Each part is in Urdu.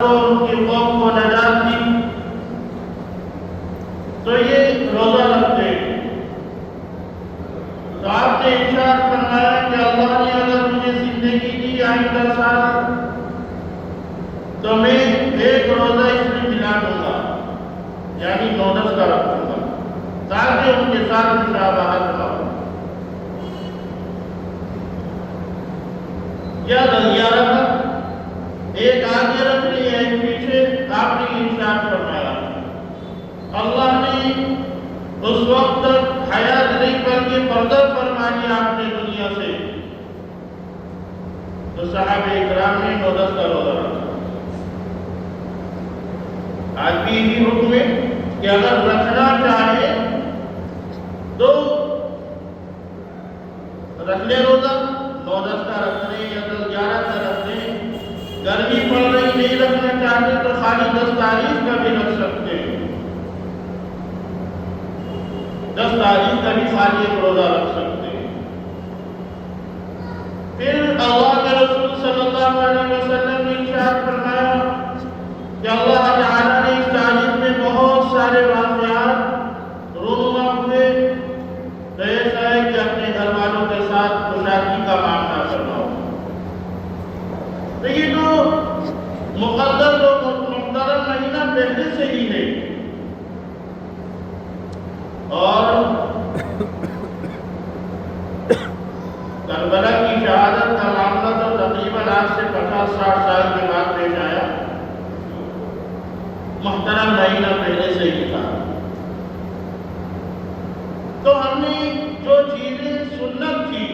ان کی قوم کو نجات دی تو یہ روزہ رکھتے. تو آپ نے ارشاد فرمایا کہ اللہ نے اگر مجھے زندگی دی آئندہ سال تو میں ایک روزہ اس میں ملا دوں گا، یعنی 9-10 کا رکھوں گا تاکہ ان کے ساتھ مشابہت ہو. کیا درجہ رکھا؟ ایک آگے رکھ لی ہے، ایک پیچھے. آپ نے ارشاد فرمایا اللہ نے اس وقت تک حیات نہیں بلکہ پردہ فرما دیا آپ نے دنیا سے. تو صحابہ اکرام نے 9-10 کا روزہ رکھا. آج بھی یہی حکم ہے کہ اگر رکھنا چاہے تو رکھ لے روزہ، 9-10 کا رکھ لیں یا 10-11 کا رکھ لیں. گرمی پڑ رہی نہیں رکھنا چاہتے تو خالی 10 تاریخ کا بھی رکھ سکتے ہیں. 10 تاریخ کا بھی خالی ایک روزہ رکھ سکتے ہیں. پھر اللہ کے رسول صلی اللہ علیہ وسلم نے ارشاد فرمایا کہ اللہ تعالیٰ نے اس تاریخ میں بہت سارے واقعات رونما ہوئے. تو ایسا ہے کہ اپنے گھر والوں کے ساتھ خوشحالی کا معاملہ کرنا. تو یہ جو مقدس و محترم مہینہ پہلے سے ہی ہے، اور کربلا کی شہادت کا معاملہ تو تقریباً آج سے 50-60 سال کے بعد پیش آیا. محترم مہینہ پہلے سے ہی تھا. تو ہم نے جو چیزیں سنت تھی،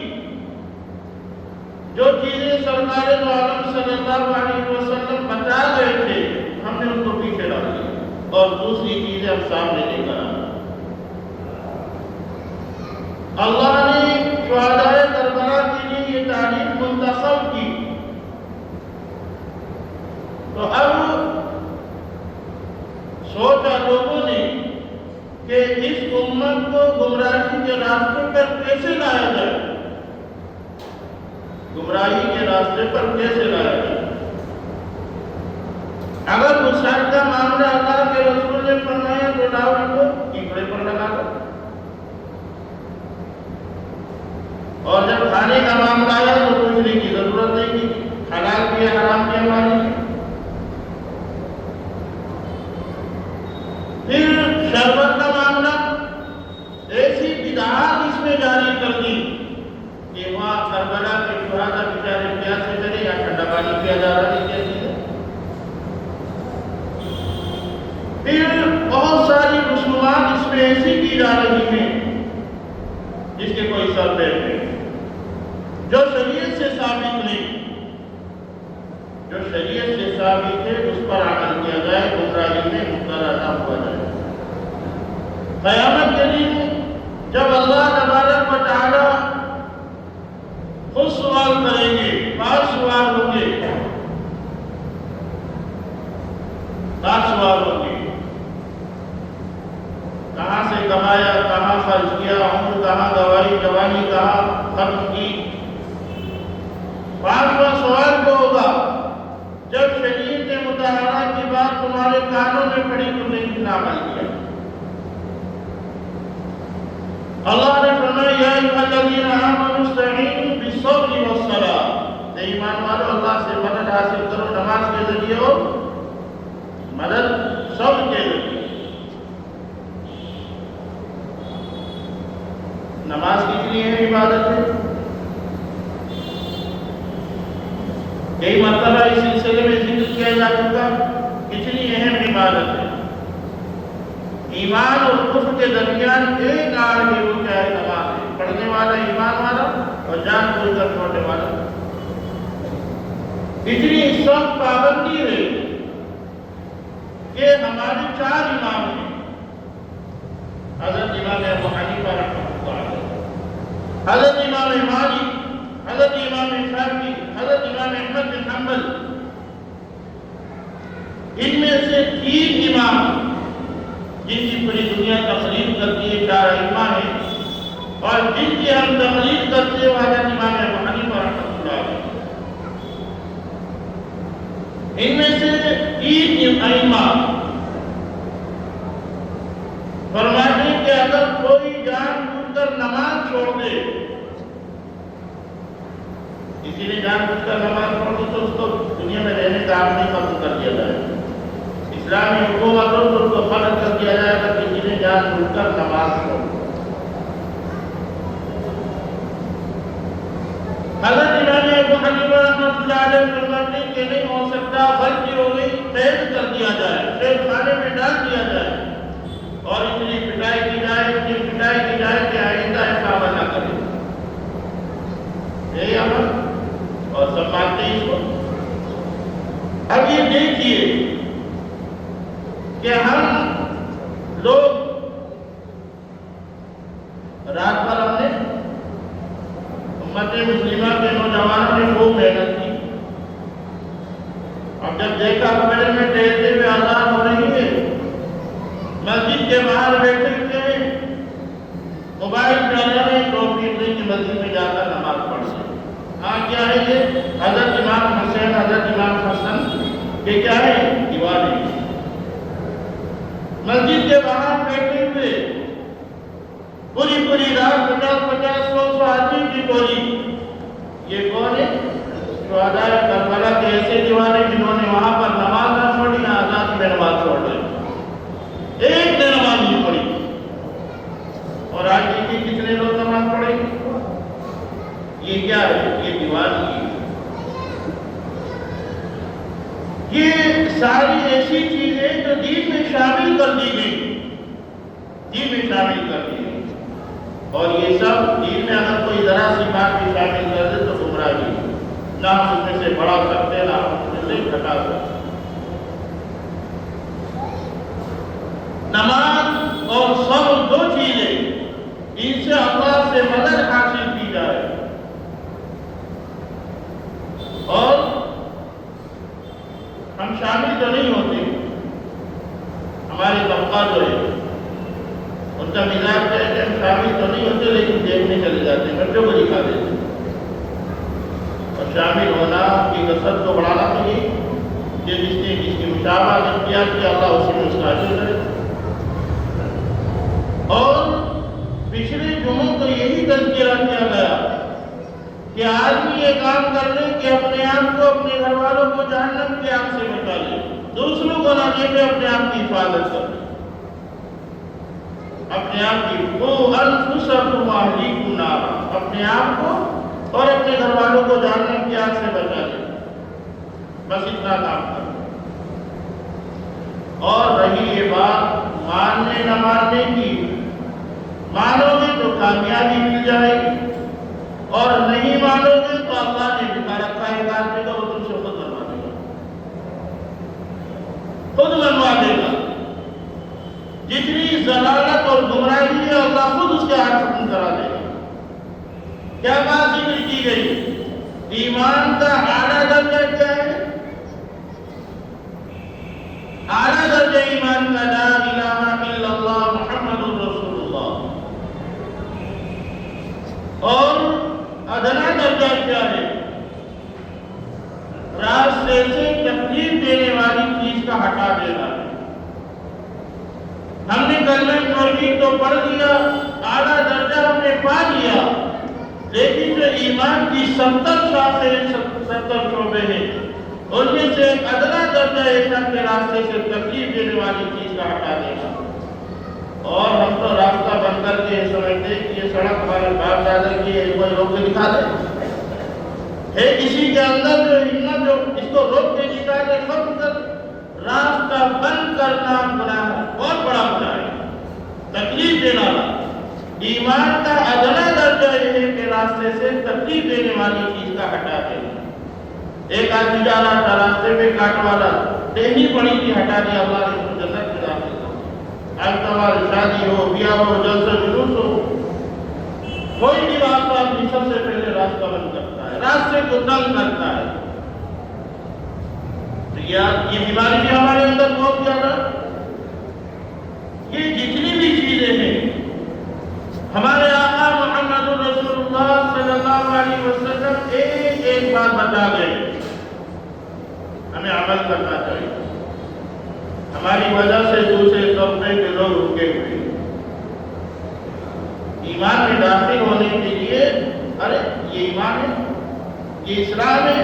جو چیزیں سرکار دو عالم صلی اللہ علیہ وسلم بتا گئے تھے، ہم نے ان کو پیچھے ڈال دیا اور دوسری چیزیں ہم سامنے لے کر آئے. اللہ نے شہدائے کربلا کے لیے یہ تاریخ منتخب کی. تو اب سوچا لوگوں نے کہ اس امت کو گمراہی کے راستے پر کیسے لایا جائے، گمراہی کے راستے پر کیسے لایا جائے. اگر مسائل کا معاملہ اللہ کے رسول نے فرمایا تو لاؤ ان کو کیپڑے پر لگا دو، اور جب کھانے کا معاملہ آیا تو پوچھنے کی ضرورت نہیں تھی حلال بھی ہے حرام بھی ہماری. پھر شربت کا معاملہ ایسی بدعات اس میں جاری کر دی کہ وہاں کربلا کے شہداء بیچارے پیاس سے چلے یا ٹھنڈا پانی پیا جا رہا ہے. پھر بہت ساری رسومات اس میں ایسی کی جا رہی ہیں جس کے کوئی سر پیر نہیں، جو شریعت سے ثابت نہیں. جو شریعت سے ثابت ہے اس پر عمل کیا جائے، گمراہی میں مبتلا نہ ہوا جائے. قیامت کے دن جب اللہ تبارک و تعالی خود سوال کریں گے، 5 سوال ہوں گے. 5 سوال ہوں گے. کہاں سے کمایا، کہاں خرچ کیا، عمر کہاں گوائی، جوانی کہاں خرچ کی. 5واں سوال کو ہوگا جب شریعت مطہرہ کی بات تمہارے کانوں میں پڑی تم نے کتنا عمل کیا. اللہ نے فرمایا یا ایھا الذین آمنوا استعینوا بالصبر والصلاۃ. ایمان والو اللہ سے مدد حاصل کرو نماز کے ذریعے ہو، مدد صبر کے ذریعے. نماز کتنی اہم عبادت ہے، کئی مرتبہ اس سلسلے میں ذکر کیا جا چکا. کتنی اہم عبادت ہے. ایمان اور کفر کے درمیان ایک آڑ ہے، وہ کیا ہے؟ نماز ہے. پڑھنے والا ایمان والا اور جان بوجھ کر چھوڑنے والا. اتنی سخت پابندی ہے کہ ہمارے 4 امام ہیں. حضرت امام ابو حنیفہ رحمۃ اللہ علیہ، حضرت امام مالک، حضرت امام شافعی، حضرت امام احمد بن حنبل. ان میں سے 3 امام جن کی پوری دنیا تقلید کرتی ہے 4 ائمہ ہیں، اور جن کی ہم تقلید کرتے ہیں حضرت امام ابو حنیفہ رحمۃ اللہ علیہ. ان میں سے ائمہ فرماتے ہیں کہ اگر کوئی جان بوجھ کر نماز چھوڑ دے، کسی نے جان بوجھ کر نماز چھوڑ دی تو اس کو دنیا میں رہنے کا حق نہیں ختم کر دیا جائے، اسلامی حکومت ہو تو اس کو ختم کر دیا جائے گا کسی نے جان بوجھ کر نماز چھوڑ دی۔ حضرت امام ابو حنیفہ رحمۃ اللہ علیہ فرماتے ہیں کہ نہیں ہو سکتا، غلطی ہو گئی قید کر دیا جائے، قید خانے میں ڈال دیا جائے اور اتنی پٹائی کی جائے کہ آئندہ ایسا عمل نہ کرے۔ یہی عمل اور سب مانتے ہیں اس کو۔ اب یہ دیکھیے کہ ہم لوگ رات بھر ہم نے امت مسلمہ کے نوجوانوں نے خوب محنت کی، اب جب دیکھا کمرے میں ٹہلتے ہوئے آزاد ہو رہی ہے، مسجد کے باہر بیٹھے ہوئے موبائل چلا رہے ہیں، توفیق نہیں کہ مسجد میں جا کر نماز پڑھ لیں۔ ہاں کیا ہے یہ؟ حضرت امام حسین حضرت امام حسن کہ کیا ہے؟ دیواریں مسجد کے باہر بیٹھے ہوئے پوری رات 50-100 آدمی کی ٹولی، یہ کون ہے؟ شہداء کربلا کے ایسے دیوانے جنہوں نے وہاں پر نماز نہ چھوڑی نہ آزادی میں نماز چھوڑ رہے، ایک نے نماز نہیں پڑھی۔ اور آج دیکھیے کتنے لوگ نماز پڑھیں گے؟ یہ کیا ہے؟ یہ دیوانی ہے۔ یہ ساری ایسی چیزیں جو دین میں شامل کر دی گئی، دین میں شامل کر دی گئی، اور یہ سب دین میں اگر کوئی ذرا سی بات بھی شامل کر دے تو گمراہی ہے، نہ ہم اس میں سے بڑھا سکتے نہ ہم اس میں سے گھٹا سکتے۔ نماز اور صبر دو چیزیں، ان سے اللہ سے مدد حاصل کی جائے، اور ہم شامل تو نہیں ہوتے، ہمارے طبقہ جو ہے ان کا مزاج ہے کہ ہم شامل تو نہیں ہوتے لیکن دیکھنے چلے جاتے ہیں، بچوں کو دکھا دیتے ہیں، اور شامل ہونا کی کثرت کو بڑھانا چاہیے، جس نے جس کی مشابہت اختیار کیا اللہ اسی میں اس کا اجر کرے۔ اور پچھلے جمعوں کو یہی تذکرہ کیا گیا کہ آدمی یہ کام کر لے کہ اپنے آپ کو اپنے گھر والوں کو جہنم کی آگ سے بچا لے، دوسروں کو نہ دے کے اپنے آپ کی حفاظت کر لے، اپنے آپ کی قوا انفسکم واہلیکم نارا، اپنے آپ کو اور اپنے گھر والوں کو جہنم کی آگ سے بچا لے، بس اتنا کام کر۔ اور رہی یہ بات ماننے نہ ماننے کی، مانو گے تو کامیابی مل جائے گی، اور نہیں مانو گے تو اللہ نے دکھا رکھا ہے آدمی کا، وہ تم سے خود منوا دے گا، خود منوا دے گا۔ جتنی ضلالت اور گمراہی ہے اللہ خود اس کے ہاتھ ختم کرا دے گا۔ کیا بات ذکر کی گئی؟ ایمان کا اعلیٰ درجہ کیا ہے؟ اعلیٰ درجہ ایمان کا لا الہ الا اللہ محمد رسول اللہ، اور ادنا درجہ کیا ہے؟ راستے سے تکلیف دینے والی چیز کا ہٹا دینا ہے۔ ہم نے کلمہ توحید تو پڑھ لیا، اعلیٰ درجہ ہم نے پا لیا، لیکن جو ایمان کی 70 شاخیں 70 شعبے ہیں، ان میں سے ایک ادنا درجہ ایسا کہ راستے سے تکلیف دینے والی چیز کا ہٹا دینا۔ اور ہم تو راستہ بند کر کے سمجھتے کہ یہ سڑک ہمارے باپ دادا کی ہے، کوئی روک کے دکھا دے، ہے کسی کے اندر جو ہمت جو اس کو روک کے دکھا دے، ختم کر۔ راستہ بند کرنا گناہ ہے، بہت بڑا گناہ ہے، تکلیف دینا۔ ایمان کا ادنا درجہ یہ ہے کہ راستے سے تکلیف دینے والی چیز کا ہٹا دینا۔ ایک آدمی جا رہا تھا، راستے میں کاٹ والا ٹہنی پڑی تھی، ہٹا دیا، اللہ نے اس کو جنت میں داخل کر۔ آج تمہاری شادی ہو، بیاہ ہو، جلسہ جلوس ہو، کوئی بھی راستہ اپنی سب سے پہلے راستہ بند کرتا ہے، راستے کو تنگ کرتا ہے۔ یہ بیماری بھی ہمارے اندر بہت زیادہ، یہ جتنی بھی چیزیں ہیں ہمارے آقا محمد رسول اللہ صلی اللہ علیہ وسلم ایک ایک بات بتا گئے، ہمیں عمل کرنا چاہیے۔ ہماری وجہ سے دوسرے طبقے کے لوگ رکے ہوئے ایمان میں داخل ہونے کے لیے. ارے یہ ایمان ہے، یہ اسلام ہے.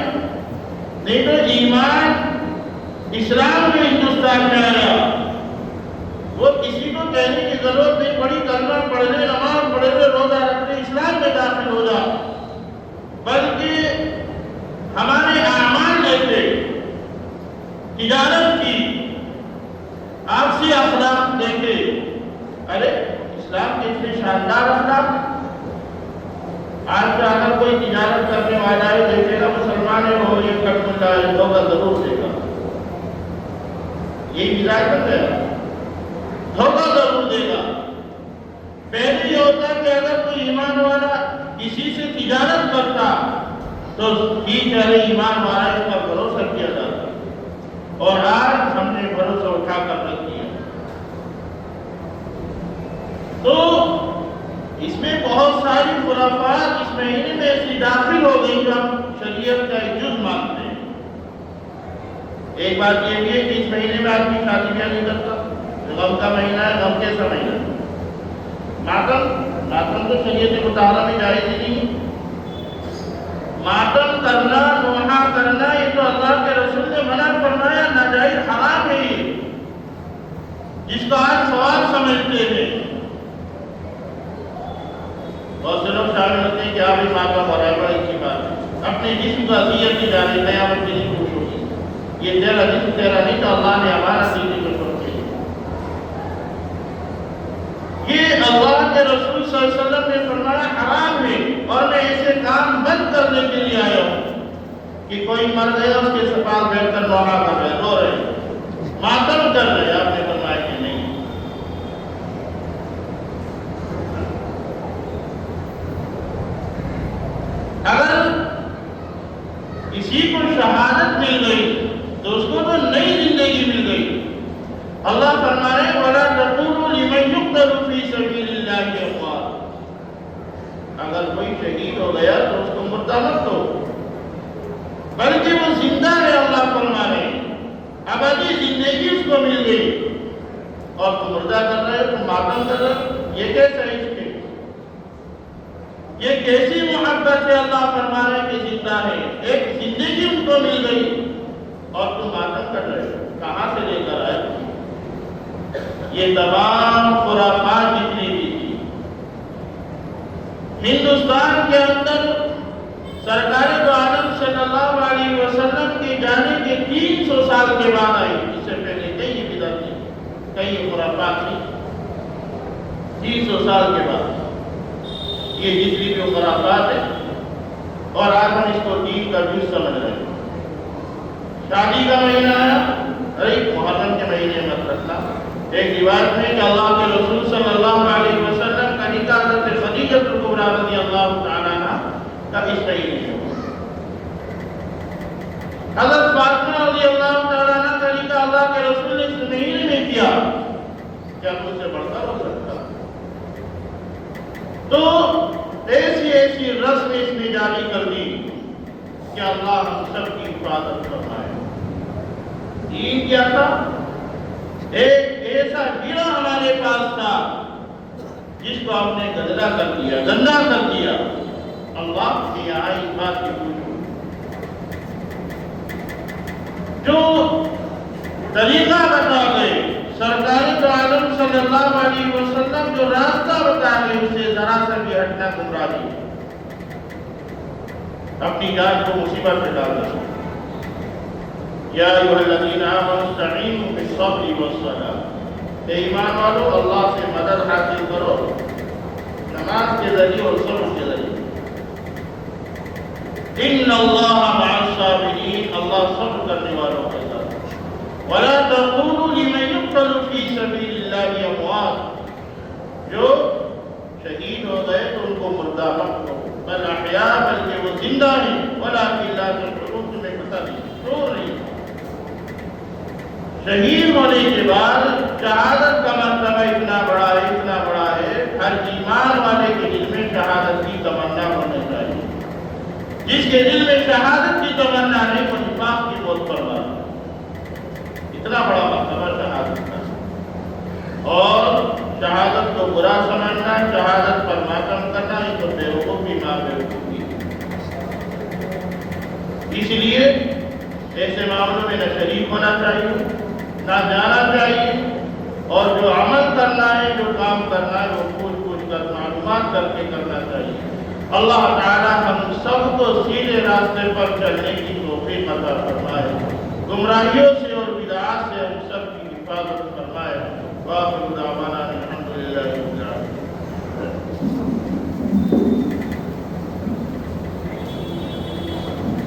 نہیں تو ایمان اسلام جو ہندوستان میں آیا وہ کسی کو کہنے کی ضرورت نہیں پڑی کلمہ پڑھ لے، نماز پڑھ لے، روزہ رکھ لے، اسلام میں داخل ہو جا. بلکہ ہمارے اعمال دیکھے، تجارت کی، آپسی اخلاق دیکھے. ارے اسلام کے اتنے شاندار اخلاق. آج سے اگر کوئی تجارت کرنے والا ہے دیکھے گا مسلمان ہے وہ یہ کٹ ملا ہے دھوکہ ضرور دے گا. یہ مزاج بن گیا، دھوکہ ضرور دے گا. پہلے یہ ہوتا کہ اگر کوئی ایمان والا کسی سے تجارت کرتا تو ٹھیک ہے ایمان والا اس پر بھروسہ کیا جاتا. اور آج ہم نے بھروسہ اٹھا کر رکھ دیا. تو اس میں بہت ساری خرافات اس مہینے میں ایسی داخل ہو گئی جو ہم شریعت کا ایک جز مانتے ہیں. ایک بات یہ بھی ہے کہ اس مہینے میں آدمی شادی بیاہ نہیں کرتا. غم کا مہینہ ہے، غم کیسا مہینہ ہے. ماتم تو شریعت مطالعہ میں جائز ہی نہیں. ماتم کرنا، نوحہ کرنا یہ تو اللہ کے رسول نے منع فرمایا، ناجائز حرام ہے. یہ جس کا آج سوال سمجھتے ہیں بہت سے لوگ شامل ہوتے ہیں کہ آپ ہی ماتم ہو رہا ہے، بڑی اچھی بات ہے. اپنے جسم کا اذیت کی جانے قیامت کے لیے خوش ہوگی. یہ تیرا جسم تیرا نہیں تو اللہ نے ہمارا سینے کو چھوڑ دیا. یہ اللہ کے رسول صلی اللہ علیہ وسلم نے فرمایا حرام ہے. اور میں ایسے کام بند کرنے کے لیے آیا ہوں کہ کوئی مر گیا اس کے پاس بیٹھ کر نوحہ کر رہے، رو رہے، ماتم کر رہے. آپ نے فرمایا کہ نہیں. اگر کسی کو شہادت مل گئی تو اس کو تو نئی زندگی مل گئی. اللہ فرما رہے وَلَا تَقُولُوا لِمَنْ يُقْتَلُ فِي سَبِيلِ اللَّهِ أَمْوَاتٌ. اگر کوئی شہید ہو گیا تو اس کو مردہ مت دو، بلکہ وہ زندہ ہے. اللہ فرما رہے ابدی زندگی اس کو مل گئی اور تم مردہ کر رہے ہو، تم ماتم کر رہے ہو. یہ کیسا ہے؟ اس کے یہ کیسی محبت ہے؟ اللہ فرما رہے کہ زندہ ہے، ایک زندگی ان کو مل گئی اور تم ماتم کر رہے ہو. کہاں سے لے کر آئے؟ یہ تمام خرافات جتنی بھی تھی ہندوستان کے اندر سرکار دو عالم صلی اللہ علیہ وسلم کے جانے کے 300 سال کے بعد آئی. اس سے پہلے کئی بدعت تھی، کئی خرافات تھی. 300 سال کے بعد یہ جتنی بھی خرافات ہے اور آج ہم اس کو دین کا جز سمجھ رہے ہیں. شادی کا مہینہ ہے، ارے محرم کے مہینے مت رکھنا. ایک روایت میں کہ اللہ کے رسول صلی اللہ علیہ وسلم کا نکاح حضرت خدیجہ کبریٰ رضی اللہ تعالیٰ عنہا کا اس مہینے میں ہوا. حضرت فاطمہ رضی اللہ تعالیٰ عنہ کا نکاح اللہ کے رسول نے اس مہینے میں کیا. کیا مجھ سے بڑھ کر ہو سکتا؟ تو ایسی رسم اس میں جاری کر دی کہ اللہ ہم سب کی حفاظت فرمائے. دین کیا تھا؟ ایک ایسا گرہ ہمارے پاس تھا جس کو ہم نے گندہ کر دیا، گندا کر دیا. اللہ کی یہاں اس بات کی پوچھو جو طریقہ بتا گئے سرکار دو عالم صلی اللہ علیہ وسلم، جو راستہ بتا گئے اسے ذرا سا بھی ہٹنا گمراہی، اپنی جان کو مصیبت میں ڈال دو. یا ایھا الذین آمنوا استعینوا بالصبر والصلاۃ. اے ایمان والو اللہ سے مدد حاصل کرو نماز کے ذریعے اور صبر کے ذریعے. ان اللہ مع الصابرین، اللہ صبر کرنے والوں کے ساتھ. ولا تقولوا لمن يقتل في سبيل الله اموات. جو شہید ہو گئے تو ان کو مردہ مت کہو، بل احیاء، بلکہ وہ زندہ ہیں. ولکن لا تشعرون، تمہیں پتہ نہیں، شعور نہیں. شہید ہونے کے بعد شہادت کا مرتبہ اتنا بڑا ہے، اتنا بڑا ہے. ہر ایمان والے کے دل میں شہادت کی تمنا ہونا چاہیے. جس کے دل میں شہادت کی تمنا نہیں وہ نفاق کی بہت پرواہ. اتنا بڑا مرتبہ شہادت. اور شہادت کو برا سمجھنا، شہادت پر ماتم کرنا، یہ تو بیوقوفی ماں بیوقوفی ہے۔ اس لیے ایسے معاملوں میں نہ شریک ہونا چاہیے، نہ جانا چاہیے، اور جو عمل کرنا ہے، جو کام کرنا ہے، وہ پوچھ کر معلومات کر کے کرنا چاہیے۔ اللہ تعالی ہم سب کو سیدھے راستے پر چلنے کی توفیق عطا فرمائے، گمراہیوں سے اور بدعات سے ہم سب کی حفاظت فرمائے۔ وآخر دعوانا